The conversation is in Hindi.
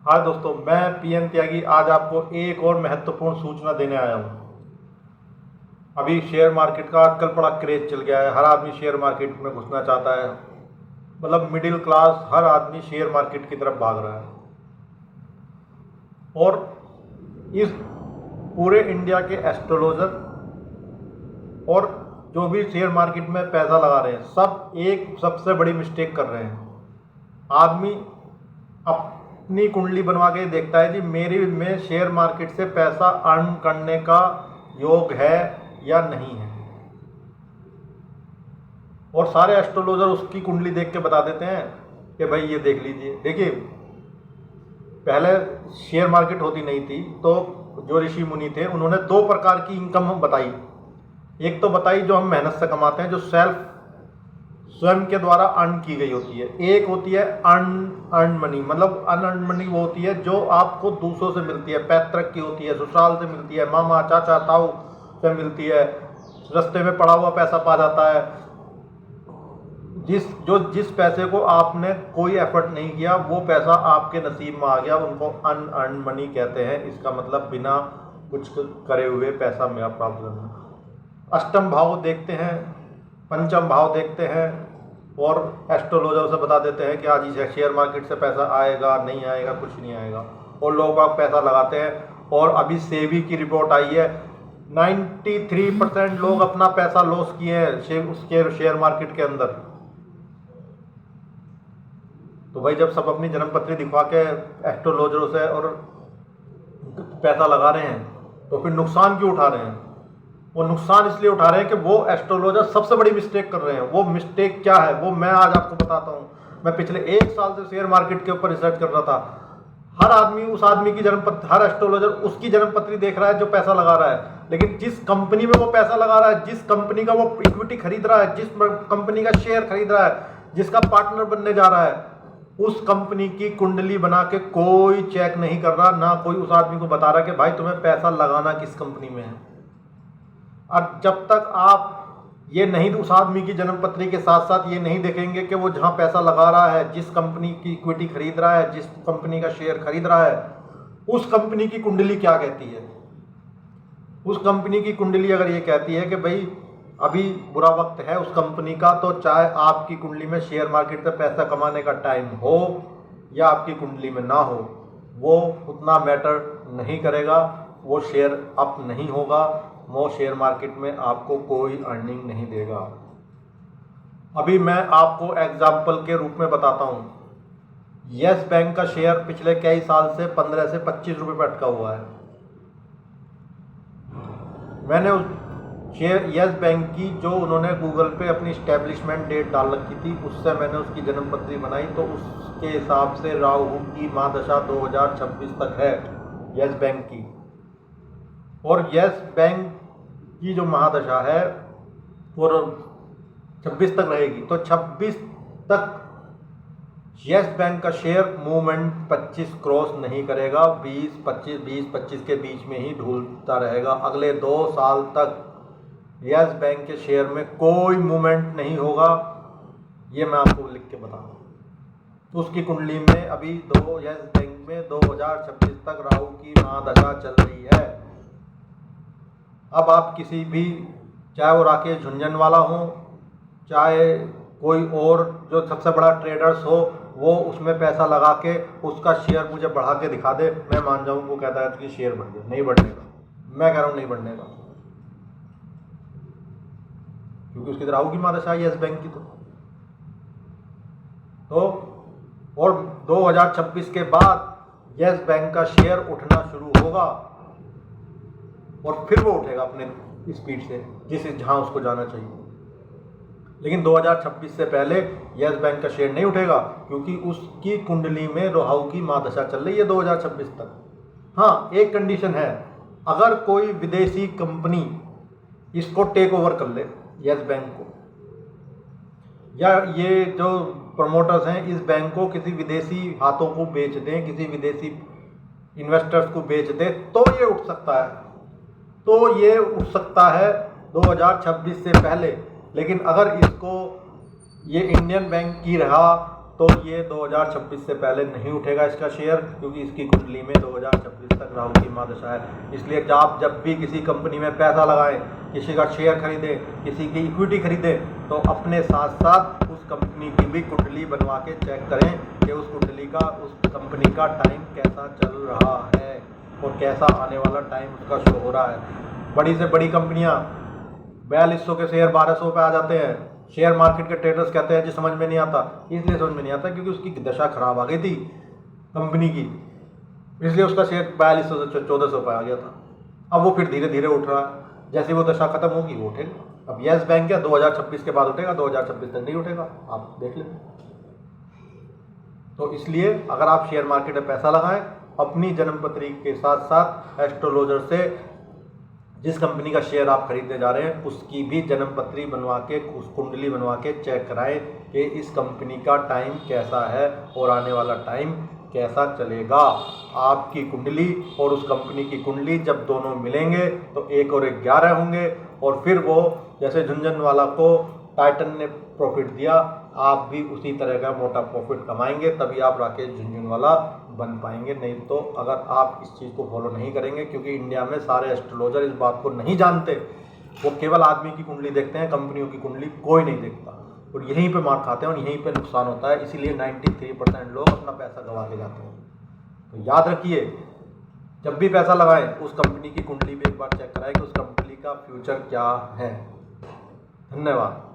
हाँ दोस्तों, मैं पीएन त्यागी आज आपको एक और महत्वपूर्ण सूचना देने आया हूँ। अभी शेयर मार्केट का आजकल बड़ा क्रेज चल गया है, हर आदमी शेयर मार्केट में घुसना चाहता है। मतलब मिडिल क्लास हर आदमी शेयर मार्केट की तरफ भाग रहा है। और इस पूरे इंडिया के एस्ट्रोलॉजर और जो भी शेयर मार्केट में पैसा लगा रहे हैं, सब एक सबसे बड़ी मिस्टेक कर रहे हैं। आदमी अपनी कुंडली बनवा के देखता है कि मेरे में शेयर मार्केट से पैसा अर्न करने का योग है या नहीं है, और सारे एस्ट्रोलॉजर उसकी कुंडली देख के बता देते हैं कि भाई ये देख लीजिए। देखिए, पहले शेयर मार्केट होती नहीं थी तो जो ऋषि मुनि थे उन्होंने दो प्रकार की इनकम बताई। एक तो बताई जो हम मेहनत से कमाते हैं, जो स्वयं के द्वारा अर्न की गई होती है। एक होती है अर्न मनी, मतलब अनअर्न मनी वो होती है जो आपको दूसरों से मिलती है, पैतृक की होती है, ससुराल से मिलती है, मामा चाचा ताऊ से मिलती है, रास्ते में पड़ा हुआ पैसा पा जाता है। जिस पैसे को आपने कोई एफर्ट नहीं किया वो पैसा आपके नसीब में आ गया, उनको अनअर्न मनी कहते हैं। इसका मतलब बिना कुछ करे हुए पैसा मेरा प्राप्त करना। अष्टम भाव देखते हैं, पंचम भाव देखते हैं, और एस्ट्रोलॉजर से बता देते हैं कि आज ही शेयर मार्केट से पैसा आएगा नहीं आएगा, कुछ नहीं आएगा, और लोग आप पैसा लगाते हैं। और अभी सेबी की रिपोर्ट आई है, 93% लोग अपना पैसा लॉस किए हैं उसके शेयर मार्केट के अंदर। तो भाई जब सब अपनी जन्मपत्री दिखवा के एस्ट्रोलॉजरों से और पैसा लगा रहे हैं तो फिर नुकसान क्यों उठा रहे हैं? वो नुकसान इसलिए उठा रहे हैं कि वो एस्ट्रोलॉजर सबसे बड़ी मिस्टेक कर रहे हैं। वो मिस्टेक क्या है वो मैं आज आपको बताता हूँ। मैं पिछले 1 साल से शेयर मार्केट के ऊपर रिसर्च कर रहा था। हर आदमी उस आदमी की हर एस्ट्रोलॉजर उसकी जन्मपत्री देख रहा है जो पैसा लगा रहा है, लेकिन जिस कंपनी में वो पैसा लगा रहा है, जिस कंपनी का वो इक्विटी खरीद रहा है, जिस कंपनी का शेयर खरीद रहा है, जिसका पार्टनर बनने जा रहा है, उस कंपनी की कुंडली बना के कोई चेक नहीं कर रहा, ना कोई उस आदमी को बता रहा कि भाई तुम्हें पैसा लगाना किस कंपनी में है। अब जब तक आप ये नहीं उस आदमी की जन्मपत्री के साथ साथ ये नहीं देखेंगे कि वो जहाँ पैसा लगा रहा है, जिस कंपनी की इक्विटी खरीद रहा है, जिस कंपनी का शेयर खरीद रहा है, उस कंपनी की कुंडली क्या कहती है। उस कंपनी की कुंडली अगर ये कहती है कि भाई अभी बुरा वक्त है उस कंपनी का, तो चाहे आपकी कुंडली में शेयर मार्केट से पैसा कमाने का टाइम हो या आपकी कुंडली में ना हो, वो उतना मैटर नहीं करेगा। वो शेयर अप नहीं होगा, वो शेयर मार्केट में आपको कोई अर्निंग नहीं देगा। अभी मैं आपको एग्जाम्पल के रूप में बताता हूँ। यस बैंक का शेयर पिछले कई साल से 15 से 25 रुपये पर अटका हुआ है। मैंने उस शेयर यस बैंक की जो उन्होंने गूगल पे अपनी स्टैब्लिशमेंट डेट डाल रखी थी, उससे मैंने उसकी जन्मपत्री बनाई, तो उसके हिसाब से राहु की महादशा 2026 तक है यस बैंक की। और यस बैंक की जो महादशा है वो 26 तक रहेगी, तो 26 तक यस बैंक का शेयर मूवमेंट 25 क्रॉस नहीं करेगा। 20-25 के बीच में ही ढूलता रहेगा। अगले 2 साल तक यस बैंक के शेयर में कोई मूवमेंट नहीं होगा। ये मैं आपको लिख के बता रहा हूँ। तो उसकी कुंडली में अभी यस बैंक में 2026 तक राहु की महादशा चल रही है। अब आप किसी भी, चाहे वो राकेश झुंझुनवाला हो, चाहे कोई और जो सबसे बड़ा ट्रेडर्स हो, वो उसमें पैसा लगा के उसका शेयर मुझे बढ़ा के दिखा दे, मैं मान जाऊँ वो कहता है कि शेयर बढ़ गया। नहीं बढ़ने का, मैं कह रहा हूँ नहीं बढ़ने का, क्योंकि उसकी राहु की महादशा है यस बैंक की। तो और 2026 के बाद यस बैंक का शेयर उठना शुरू होगा, और फिर वो उठेगा अपने स्पीड से जहां उसको जाना चाहिए। लेकिन 2026 से पहले यस बैंक का शेयर नहीं उठेगा, क्योंकि उसकी कुंडली में राहु की महादशा चल रही है 2026 तक। हाँ, एक कंडीशन है, अगर कोई विदेशी कंपनी इसको टेक ओवर कर ले यस बैंक को, या ये जो प्रमोटर्स हैं इस बैंक को किसी विदेशी हाथों को बेच दें, किसी विदेशी इन्वेस्टर्स को बेच दें, तो ये उठ सकता है। तो ये उठ सकता है 2026 से पहले। लेकिन अगर इसको ये इंडियन बैंक की रहा तो ये 2026 से पहले नहीं उठेगा इसका शेयर, क्योंकि इसकी कुंडली में 2026 तक राहु की महादशा है। इसलिए आप जब भी किसी कंपनी में पैसा लगाएं, किसी का शेयर खरीदें, किसी की इक्विटी खरीदें, तो अपने साथ साथ उस कंपनी की भी कुंडली बनवा के चेक करें कि उस कुंडली का, उस कंपनी का टाइम कैसा चल रहा है और कैसा आने वाला टाइम उसका शो हो रहा है। बड़ी से बड़ी कंपनियां 4200 के शेयर 1200 पे आ जाते हैं। शेयर मार्केट के ट्रेडर्स कहते हैं जी समझ में नहीं आता, इसलिए समझ में नहीं आता क्योंकि उसकी दशा खराब आ गई थी कंपनी की, इसलिए उसका शेयर 4200 से 1400 पे आ गया था। अब वो फिर धीरे धीरे उठ रहा है, जैसे वो दशा खत्म होगी वो उठेगा। अब यस बैंक है 2026 के बाद उठेगा, 2026 तक नहीं उठेगा, आप देख लें। तो इसलिए अगर आप शेयर मार्केट में पैसा लगाएं, अपनी जन्मपत्री के साथ साथ एस्ट्रोलॉजर से जिस कंपनी का शेयर आप खरीदने जा रहे हैं उसकी भी जन्मपत्री बनवा के, उस कुंडली बनवा के चेक कराएं कि इस कंपनी का टाइम कैसा है और आने वाला टाइम कैसा चलेगा। आपकी कुंडली और उस कंपनी की कुंडली जब दोनों मिलेंगे तो 1 और 1 11 होंगे, और फिर वो जैसे झुंझुनवाला को टाइटन ने प्रॉफिट दिया, आप भी उसी तरह का मोटा प्रॉफिट कमाएंगे, तभी आप राकेश झुंझुनवाला बन पाएंगे। नहीं तो अगर आप इस चीज़ को फॉलो नहीं करेंगे, क्योंकि इंडिया में सारे एस्ट्रोलॉजर इस बात को नहीं जानते, वो केवल आदमी की कुंडली देखते हैं, कंपनियों की कुंडली कोई नहीं देखता, और यहीं पे मार खाते हैं और यहीं पे नुकसान होता है। इसीलिए 93% लोग अपना पैसा गंवा के जाते हैं। तो याद रखिए, जब भी पैसा लगाएं उस कंपनी की कुंडली भी एक बार चेक कराएं कि उस कंपनी का फ्यूचर क्या है। धन्यवाद।